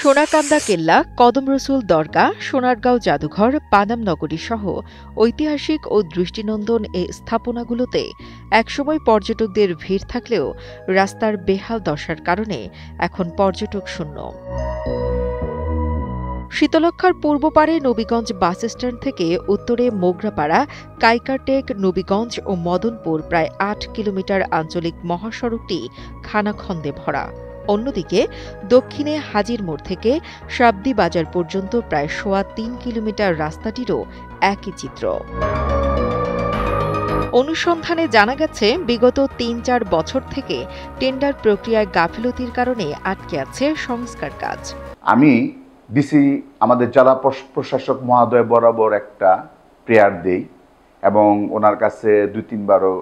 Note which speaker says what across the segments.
Speaker 1: সোনাকান্দা কেল্লা, কদম রসুল দরগা, সোনারগাঁও জাদুঘর, পানাম নগরী সহ ঐতিহাসিক ও দৃষ্টিনন্দন এ স্থাপনাগুলোতে একসময় পর্যটকদের ভিড় থাকলেও রাস্তার বেহাল দশার কারণে এখন পর্যটক শূন্য। শীতলক্ষ্যার পূর্ব পারে নবীগঞ্জ বাসস্ট্যান্ড থেকে উত্তরে মোগরাপাড়া, কাইকারটেক, নবীগঞ্জ ও মদনপুর প্রায় ৮ কিলোমিটার আঞ্চলিক মহাসড়কটি খানাখন্দে ভরা। অন্যদিকে দক্ষিণে হাজির মোড় থেকে শাবদি বাজার পর্যন্ত প্রায় ৩.৫ কিলোমিটার রাস্তাটিরও একই চিত্র। অনুসন্ধানে জানা গেছে, বিগত ৩-৪ বছর থেকে টেন্ডার প্রক্রিয়ায় গাফিলতির কারণে আটকে আছে সংস্কার কাজ।
Speaker 2: আমি ডিসি আমাদের জেলা প্রশাসক মহোদয় বরাবর একটা প্রেয়ার দেই এবং ওনার কাছে ২-৩ বারও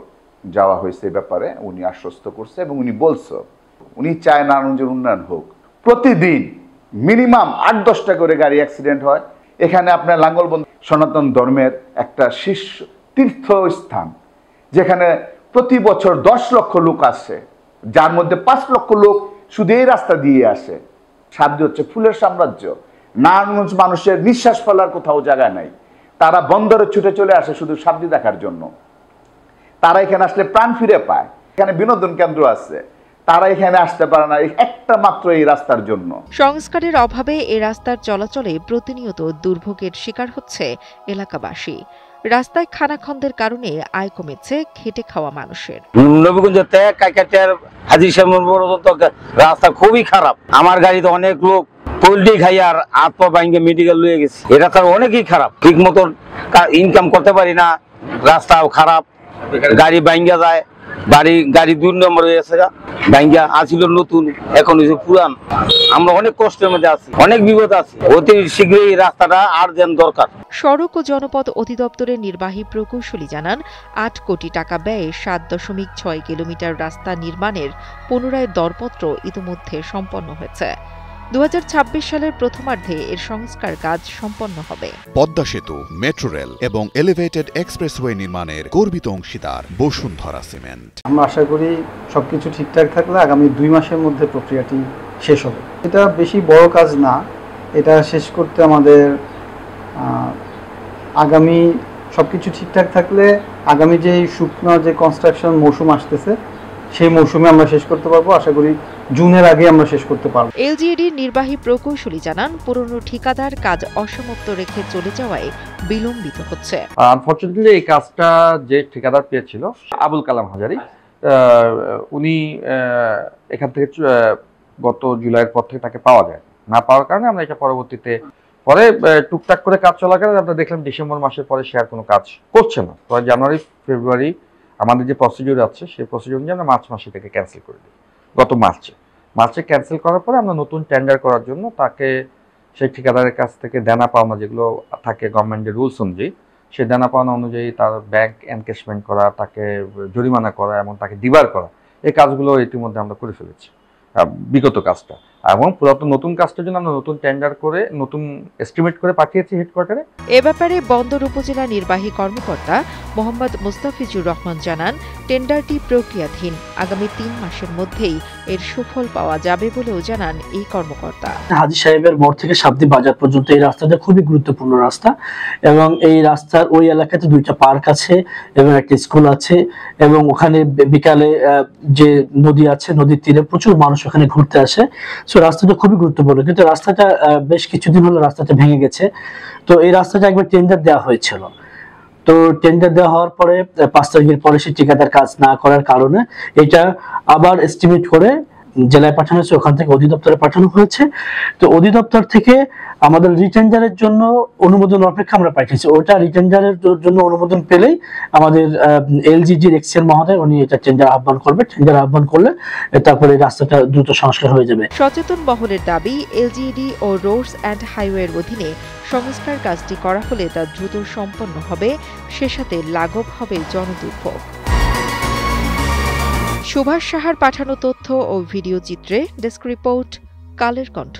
Speaker 2: যাওয়া হয়েছে ব্যাপারে। উনি আশ্বস্ত করছে এবং উনি বলছে উনি চায় নারায়ণগঞ্জের উন্নয়ন হোক। প্রতিদিন মিনিমাম ৮-১০টা করে গাড়ি অ্যাক্সিডেন্ট হয়। এখানে আপনার লাঙ্গলবন্দ সনাতন ধর্মের একটা শীর্ষ তীর্থস্থান, যেখানে প্রতি বছর ১০ লক্ষ লোক আসে, যার মধ্যে ৫ লক্ষ লোক শুধু এই রাস্তা দিয়ে আসে। শাবদি হচ্ছে ফুলের সাম্রাজ্য। নারায়ণগঞ্জ মানুষের নিঃশ্বাস ফেলার কোথাও জায়গা নাই। তারা বন্দরে ছুটে চলে আসে শুধু শাবদি দেখার জন্য। তারা এখানে আসলে প্রাণ ফিরে পায়। এখানে বিনোদন কেন্দ্র আছে, তারা এখানে আসতে পারে না একটা মাত্র এই রাস্তার জন্য।
Speaker 1: সংস্কারের অভাবে এই রাস্তার চলাচলে প্রতিনিয়ত দুর্ভোগের শিকার হচ্ছে এলাকাবাসী। রাস্তায় খানাখন্দের কারণে আয় কমেছে খেটে খাওয়া মানুষের।
Speaker 3: নবীগঞ্জতে কাইকাটের হাজী সাহেবের পর্যন্ত রাস্তা খুবই খারাপ। আমার গাড়িতে অনেক লোক পোল্ট্রি খাই আর হাত পা ভাঙে মেডিকেল লয়ে গেছে। এই রাস্তা অনেকই খারাপ, ঠিক মতন ইনকাম করতে পারি না, রাস্তাও খারাপ, গাড়ি ভাঙ্গা যায়, গাড়ি ২ নম্বর হয়ে গেছে, ভাঙ্গা আসিল নতুন, এখন হয়েছে পুরান। আমরা অনেক কষ্টের মধ্যে আছি, অনেক বিপদ আছি। অতি শীঘ্রই রাস্তাটা আর যেন দরকার।
Speaker 1: সড়ক ও জনপথ অধিদপ্তরের নির্বাহী প্রকৌশলী জানান, ৮ কোটি টাকা ব্যয়ে ৭.৬ কিলোমিটার রাস্তা নির্মাণের পুনরায় দরপত্র ইতিমধ্যে সম্পন্ন হয়েছে। ২০২৬ সালের প্রথমার্ধে এর সংস্কার কাজ সম্পন্ন হবে।
Speaker 4: পদ্মা সেতু, মেট্রো রেল এবং এলিভেটেড এক্সপ্রেসওয়ে নির্মাণের গর্বিত অংশীদার বসুন্ধরা সিমেন্ট।
Speaker 5: আমরা আশা করি সবকিছু ঠিকঠাক থাকলে আগামী ২ মাসের মধ্যে প্রক্রিয়াটি শেষ হবে। এটা বেশি বড় কাজ না, এটা শেষ করতে আমাদের আগামী সবকিছু ঠিকঠাক থাকলে আগামী যে শুকনো যে কনস্ট্রাকশন মৌসুম আসতেছে সেই মৌসুমে আমরা শেষ করতে পারবো। আশা করি জুনের আগে আমরা শেষ করতে পারবো।
Speaker 1: এলজিইডির নির্বাহী প্রকৌশলী জানান, পুরনো ঠিকাদার কাজ অসমাপ্ত রেখে চলে যাওয়ায় বিলম্বিত হচ্ছে।
Speaker 6: আনফরচুনেটলি এই কাজটা যে ঠিকাদার পেয়েছিল আবুল কালাম হাজারি, উনি এখান থেকে গত জুলাইয়ের পর থেকে তাকে পাওয়া যায় না, পাওয়ার কারণে আমরা এটা পরবর্তীতে পরে টুকটাক করে কাজ চলাকালীন আমরা দেখলাম ডিসেম্বর মাসের পরে সে আর কোনো কাজ করছে না। তো জানুয়ারি ফেব্রুয়ারি আমাদের যে প্রসিডিউর আছে সেই প্রসিডিউর অনুযায়ী আমরা মার্চ মাসে থেকে ক্যান্সেল করে দিই। গত মার্চে ক্যান্সেল করার পরে আমরা নতুন টেন্ডার করার জন্য তাকে সেই ঠিকাদারের কাছ থেকে দেনা পাওনা যেগুলো থাকে গভর্নমেন্টের রুলস অনুযায়ী, সেই দেনা পাওনা অনুযায়ী তার ব্যাংক এনকেশমেন্ট করা, তাকে জরিমানা করা এবং তাকে ডিবার করা, এই কাজগুলো ইতিমধ্যে আমরা করে ফেলেছি বিগত কাজটা। এবং পুরাতন নতুন কাজটার জন্য আমরা নতুন টেন্ডার করে নতুন এস্টিমেট করে পাঠিয়েছি হেডকোয়ার্টারে।
Speaker 1: এ ব্যাপারে বন্দর উপজেলা নির্বাহী কর্মকর্তা মোহাম্মদ মুস্তাফিজুর রহমান জানান, টেন্ডারটি প্রক্রিয়াধীন, আগামী ৩ মাসের মধ্যেই এর সুফল পাওয়া যাবে বলেও জানান এই কর্মকর্তা।
Speaker 7: হাজী সাহেবের মোড় থেকে শাবদি বাজার পর্যন্ত এই রাস্তাটা খুবই গুরুত্বপূর্ণ রাস্তা এবং এই রাস্তার ওই এলাকাতে 2টা পার্ক আছে এবং একটা স্কুল আছে এবং ওখানে বিকালে যে নদী আছে, নদীর তীরে প্রচুর মানুষ ওখানে ঘুরতে আসে। রাস্তাটা খুবই গুরুত্বপূর্ণ, কিন্তু রাস্তাটা বেশ কিছুদিন হলো রাস্তাটা ভেঙে গেছে। তো এই রাস্তাটা একবার টেন্ডার দেওয়া হয়েছিল, তো টেন্ডার দেওয়া হওয়ার পরে 5 তারিখের পরে সে ঠিকাদার কাজ না করার কারণে এটা আবার এস্টিমেট করে জেলায় পাঠানো হয়েছে, ওখান থেকে অধিদপ্তরে পাঠানো হয়েছে। তো অধিদপ্তর থেকে আমাদের রিটেন্ডারের জন্য অনুমোদন অপেক্ষা আমরা পাঠিয়েছি। ওটা রিটেন্ডারের জন্য অনুমোদন পেলেই আমাদের এলজিজির এক্সিএল মহোদয় উনি এটা টেন্ডার আহ্বান করবে। টেন্ডার আহ্বান করলে তারপরে রাস্তাটা দ্রুত সংস্কার হয়ে যাবে।
Speaker 1: সচেতন মহলের দাবি, এলজিইডি ও রোডস অ্যান্ড হাইওয়ের অধীনে সংস্কার কাজটি করা হলে তা দ্রুত সম্পন্ন হবে, সে সাথে লাঘব হবে জনদুর্ভোগ। সুভাষ সাহার পাঠানো তথ্য ও ভিডিও চিত্রে ডেস্ক রিপোর্ট, কালের কণ্ঠ।